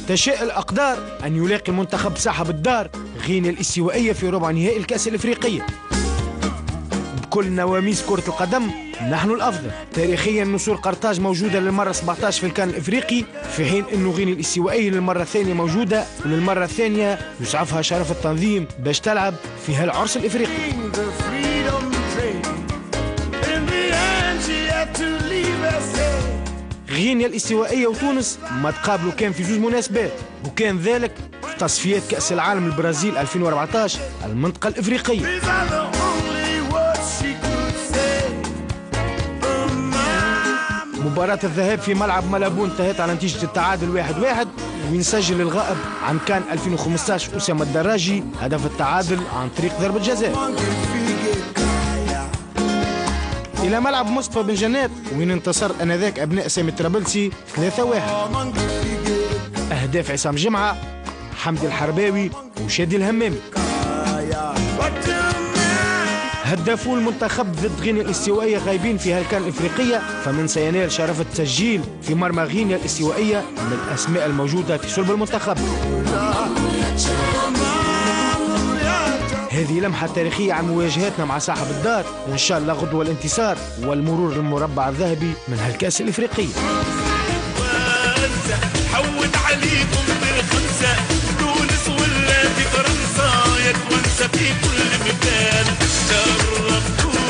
تشاء الأقدار أن يلاقي المنتخب صاحب الدار غينيا الاستوائية في ربع نهائي الكأس الإفريقية. بكل نواميس كرة القدم نحن الأفضل. تاريخيا نسور قرطاج موجودة للمرة 17 في الكان الإفريقي، في حين أنه غينيا الاستوائية للمرة الثانية موجودة، وللمرة الثانية يسعفها شرف التنظيم باش تلعب في هالعرس الإفريقي. غينيا الاستوائية وتونس ما تقابلوا كان في 2 مناسبات، وكان ذلك في تصفيات كأس العالم البرازيل 2014 المنطقة الإفريقية. مباراة الذهاب في ملعب ملابو انتهت على نتيجة التعادل 1-1، وينسجل الغائب عن كان 2015 أسامة الدراجي هدف التعادل عن طريق ضربة جزاء. إلى ملعب مصطفى بن جنات وين انتصر آنذاك أبناء سامي الطرابلسي 3-1. أهداف عصام جمعة، حمدي الحرباوي وشادي الهمامي. هدافو المنتخب ضد غينيا الاستوائية غايبين في هالكان الإفريقية، فمن سينال شرف التسجيل في مرمى غينيا الاستوائية من الأسماء الموجودة في صلب المنتخب. هذه لمحة تاريخية عن مواجهاتنا مع صاحب الدار، إن شاء الله غدوة الانتصار والمرور للمربع الذهبي من هالكأس الإفريقية. حود عليكم بالخمسة تونس ولا في فرنسا يا توانسة في كل مكان جربتوا